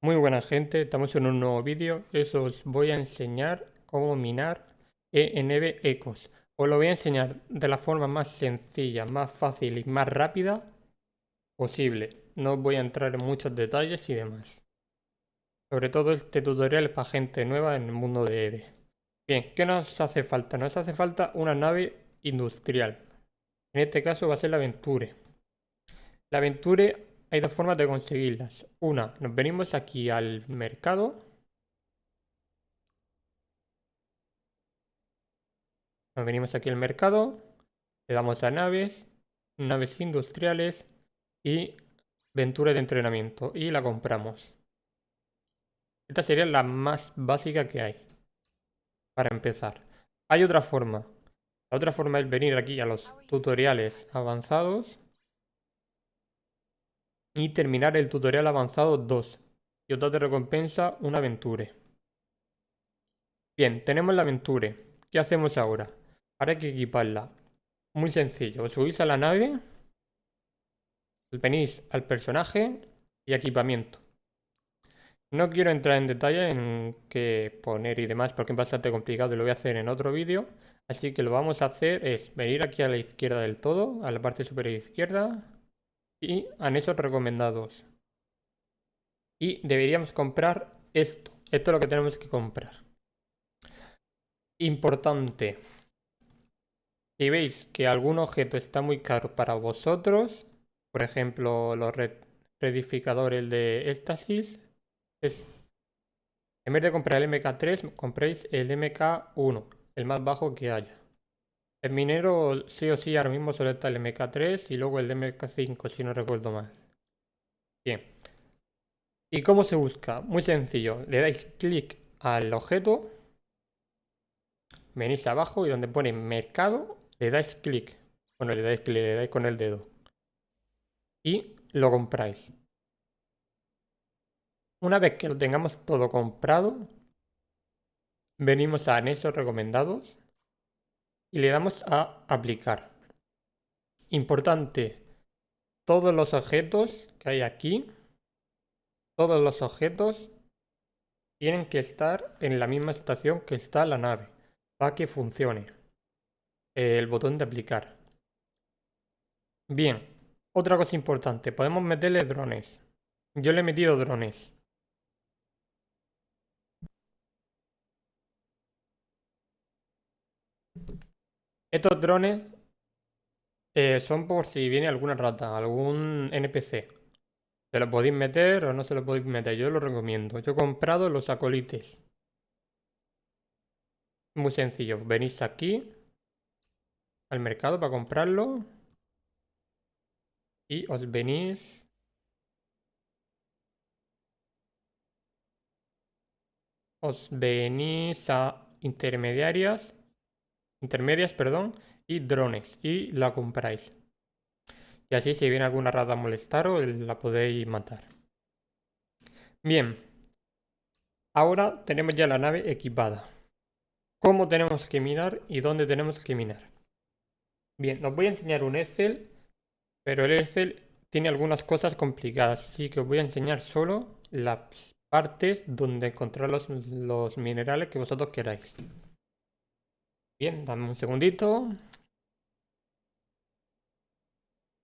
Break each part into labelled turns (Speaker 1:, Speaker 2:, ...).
Speaker 1: Muy buena gente, estamos en un nuevo vídeo. Os voy a enseñar cómo minar ENB Ecos. Os lo voy a enseñar de la forma más sencilla, más fácil y más rápida posible. No voy a entrar en muchos detalles y demás. Sobre todo este tutorial es para gente nueva en el mundo de EVE. Bien, ¿qué nos hace falta? Nos hace falta una nave industrial. En este caso va a ser la Venture. La Venture hay dos formas de conseguirlas. Una, nos venimos aquí al mercado. Nos venimos aquí al mercado, le damos a naves, naves industriales y Venture de entrenamiento y la compramos. Esta sería la más básica que hay para empezar. Hay otra forma. La otra forma es venir aquí a los tutoriales avanzados y terminar el tutorial avanzado 2. Y os da de recompensa una Venture. Bien, tenemos la Venture. ¿Qué hacemos ahora? Ahora hay que equiparla. Muy sencillo. Os subís a la nave. Venís al personaje y equipamiento. No quiero entrar en detalle en qué poner y demás porque es bastante complicado y lo voy a hacer en otro vídeo. Así que lo vamos a hacer es venir aquí a la izquierda del todo, a la parte superior izquierda y anexos recomendados. Y deberíamos comprar esto. Esto es lo que tenemos que comprar. Importante. Si veis que algún objeto está muy caro para vosotros, por ejemplo los redificadores de éxtasis, en vez de comprar el MK3, compréis el MK1, el más bajo que haya. El minero sí o sí ahora mismo solo está el MK3 y luego el MK5, si no recuerdo mal. Bien. ¿Y cómo se busca? Muy sencillo. Le dais clic al objeto, venís abajo y donde pone mercado, le dais clic. Bueno, le dais clic, le dais con el dedo. Y lo compráis. Una vez que lo tengamos todo comprado, venimos a anexos recomendados y le damos a aplicar. Importante, todos los objetos que hay aquí, todos los objetos tienen que estar en la misma estación que está la nave para que funcione el botón de aplicar. Bien, otra cosa importante, podemos meterle drones. Yo le he metido drones. Estos drones son por si viene alguna rata, algún NPC. Se lo podéis meter o no se lo podéis meter, yo lo recomiendo. Yo he comprado los acolites. Muy sencillo, venís aquí al mercado para comprarlo y os venís a intermedias, perdón, y drones y la compráis. Y así si viene alguna rata a molestaros, la podéis matar. Bien, ahora tenemos ya la nave equipada. ¿Cómo tenemos que minar y dónde tenemos que minar? Bien, os voy a enseñar un Excel, pero el Excel tiene algunas cosas complicadas, así que os voy a enseñar solo las partes donde encontrar los minerales que vosotros queráis. Bien, dame un segundito.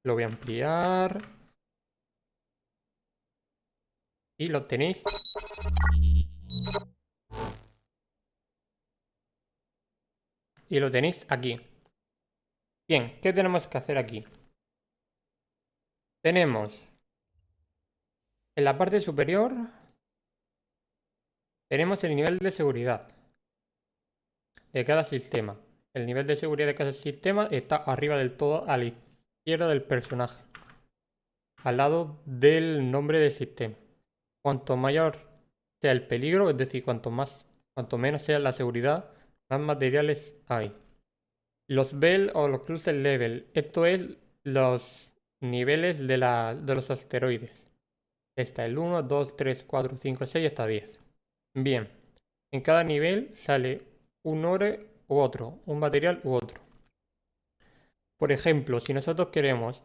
Speaker 1: Lo voy a ampliar. Y lo tenéis. Y lo tenéis aquí. Bien, ¿qué tenemos que hacer aquí? Tenemos en la parte superior, tenemos el nivel de seguridad de cada sistema. El nivel de seguridad de cada sistema está arriba del todo a la izquierda del personaje, al lado del nombre del sistema. Cuanto mayor sea el peligro, es decir, cuanto menos sea la seguridad, más materiales hay. Los Bell o los Cruiser Level, esto es los niveles de los asteroides. Está el 1, 2, 3, 4, 5, 6 hasta 10. Bien, en cada nivel sale un ore u otro, un material u otro. Por ejemplo, si nosotros queremos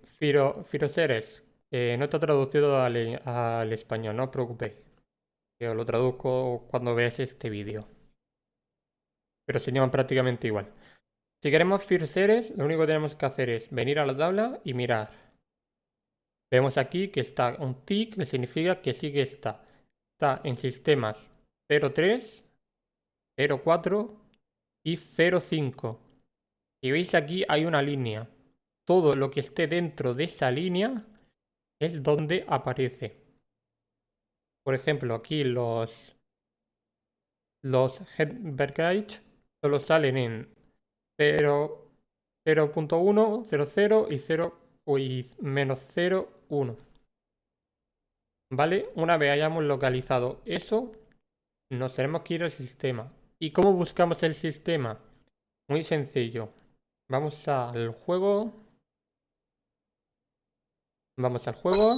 Speaker 1: Firoceres no está traducido al español, no os preocupéis. Que os lo traduzco cuando veáis este vídeo. Pero se llaman prácticamente igual. Si queremos Firseres, lo único que tenemos que hacer es venir a la tabla y mirar. Vemos aquí que está un tick, que significa que sí que está. Está en sistemas 03, 04 y 05. Y veis aquí hay una línea. Todo lo que esté dentro de esa línea es donde aparece. Por ejemplo, aquí los Hedbergage solo salen en 0, 0.1, 0.0 y 0 y menos 0.1. ¿Vale? Una vez hayamos localizado eso, nos tenemos que ir al sistema. ¿Y cómo buscamos el sistema? Muy sencillo. Vamos al juego. Vamos al juego.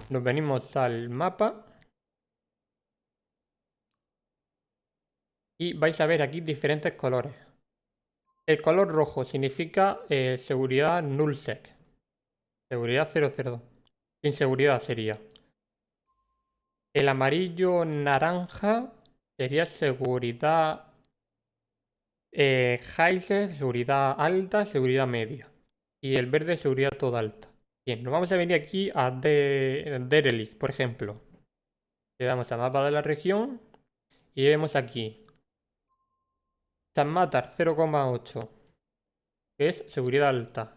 Speaker 1: Nos venimos al mapa. Y vais a ver aquí diferentes colores. El color rojo significa seguridad nullsec. Seguridad 00. Sin seguridad sería. El amarillo naranja sería seguridad high, seguridad alta, seguridad media. Y el verde seguridad toda alta. Bien, nos vamos a venir aquí a Derelict, por ejemplo. Le damos a mapa de la región y vemos aquí San Matar 0,8, que es seguridad alta.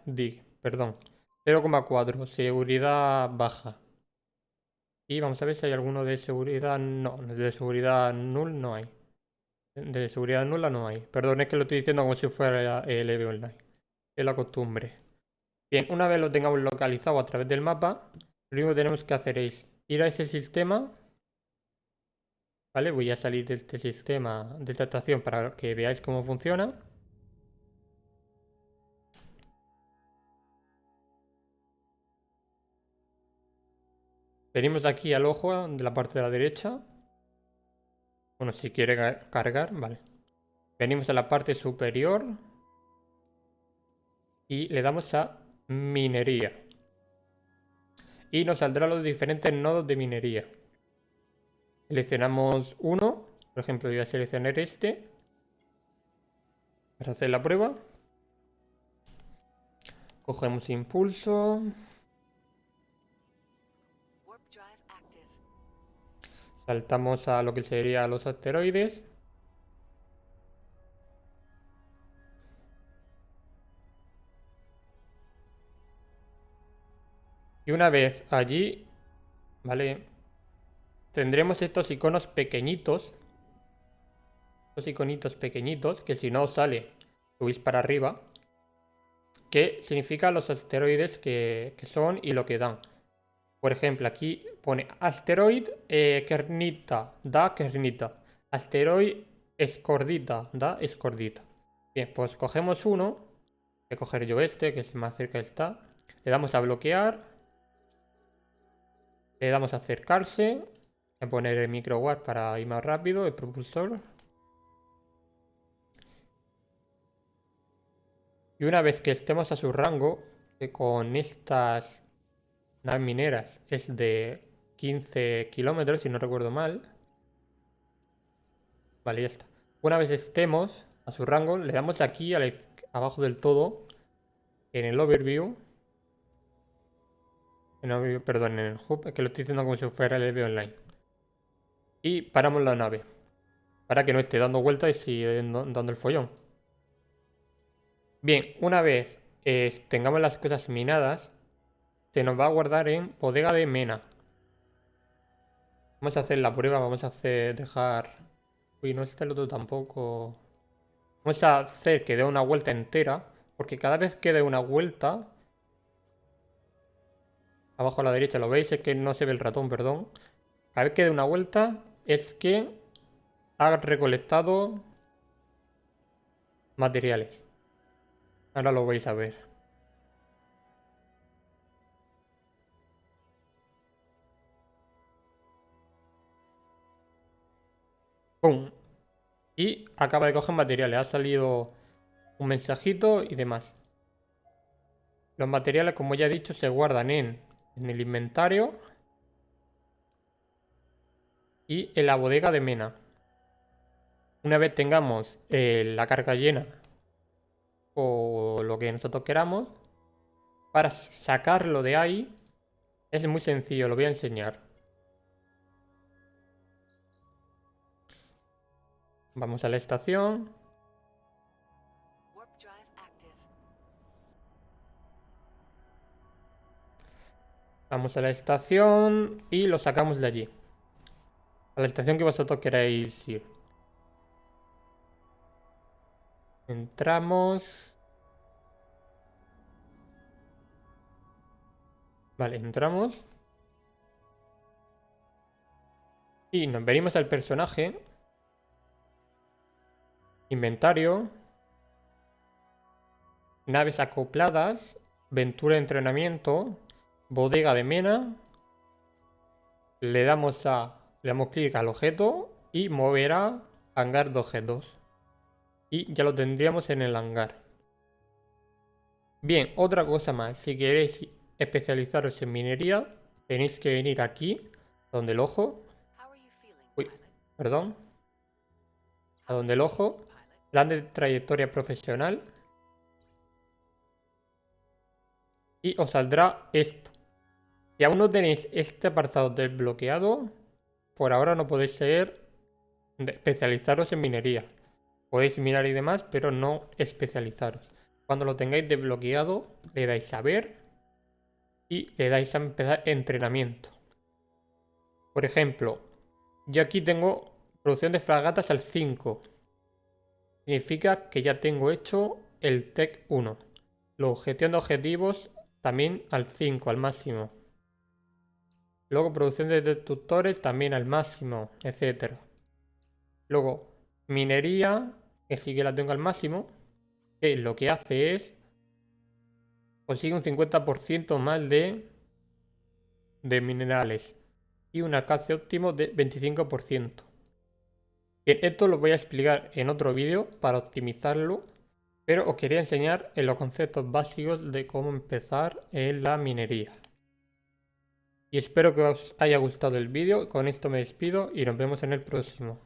Speaker 1: Dig, perdón, 0,4, seguridad baja. Y vamos a ver si hay alguno de seguridad. No, de seguridad null no hay. De seguridad nula no hay. Perdón, es que lo estoy diciendo como si fuera el EVE Online. Es la costumbre. Bien, una vez lo tengamos localizado a través del mapa, lo único que tenemos que hacer es ir a ese sistema. ¿Vale? Voy a salir de este sistema de esta estación para que veáis cómo funciona. Venimos aquí al ojo de la parte de la derecha. Bueno, si quiere cargar, vale. Venimos a la parte superior y le damos a minería. Y nos saldrán los diferentes nodos de minería. Seleccionamos uno, por ejemplo, voy a seleccionar este para hacer la prueba. Cogemos impulso. Saltamos a lo que sería los asteroides. Y una vez allí, ¿vale? Tendremos estos iconos pequeñitos. Estos iconitos pequeñitos, que si no os sale, subís para arriba. Que significan los asteroides que son y lo que dan. Por ejemplo, aquí pone asteroid Kernita, da Kernita. Asteroid Escordita, da Escordita. Bien, pues cogemos uno. Voy a coger yo este, que es más cerca está. Le damos a bloquear. Le damos a acercarse. Voy a poner el microwar para ir más rápido, el propulsor. Y una vez que estemos a su rango, que con estas naves mineras es de 15 kilómetros, si no recuerdo mal. Vale, ya está. Una vez estemos a su rango, le damos aquí abajo del todo, en el overview. Perdón, en el hub, que lo estoy diciendo como si fuera el EVE Online. Y paramos la nave. Para que no esté dando vueltas y siga dando el follón. Bien, una vez tengamos las cosas minadas, se nos va a guardar en bodega de Mena. Vamos a hacer la prueba, vamos a dejar... Uy, no está el otro tampoco. Vamos a hacer que dé una vuelta entera, porque cada vez que dé una vuelta... Abajo a la derecha, ¿lo veis? Es que no se ve el ratón, perdón. Cada vez que dé una vuelta es que ha recolectado materiales. Ahora lo vais a ver. ¡Pum! Y acaba de coger materiales. Ha salido un mensajito y demás. Los materiales, como ya he dicho, se guardan en el inventario y en la bodega de Mena. Una vez tengamos la carga llena o lo que nosotros queramos, para sacarlo de ahí es muy sencillo, lo voy a enseñar. Vamos a la estación. Vamos a la estación y lo sacamos de allí. A la estación que vosotros queráis ir. Entramos. Vale, entramos. Y nos venimos al personaje. Inventario. Naves acopladas. Ventura de entrenamiento. Bodega de Mena. Le damos clic al objeto y mover a hangar de objetos. Y ya lo tendríamos en el hangar. Bien, otra cosa más. Si queréis especializaros en minería, tenéis que venir aquí, donde el ojo. Uy, perdón. A donde el ojo. Plan de trayectoria profesional. Y os saldrá esto. Si aún no tenéis este apartado desbloqueado, por ahora no podéis especializaros en minería. Podéis minar y demás, pero no especializaros. Cuando lo tengáis desbloqueado, le dais a ver y le dais a empezar entrenamiento. Por ejemplo, yo aquí tengo producción de fragatas al 5. Significa que ya tengo hecho el Tech 1. Luego, gestión de objetivos también al 5, al máximo. Luego, producción de destructores también al máximo, etc. Luego, minería, que sí que la tengo al máximo, que lo que hace es consigue un 50% más de minerales y un alcance óptimo de 25%. Bien, esto lo voy a explicar en otro vídeo para optimizarlo, pero os quería enseñar en los conceptos básicos de cómo empezar en la minería. Y espero que os haya gustado el vídeo. Con esto me despido y nos vemos en el próximo.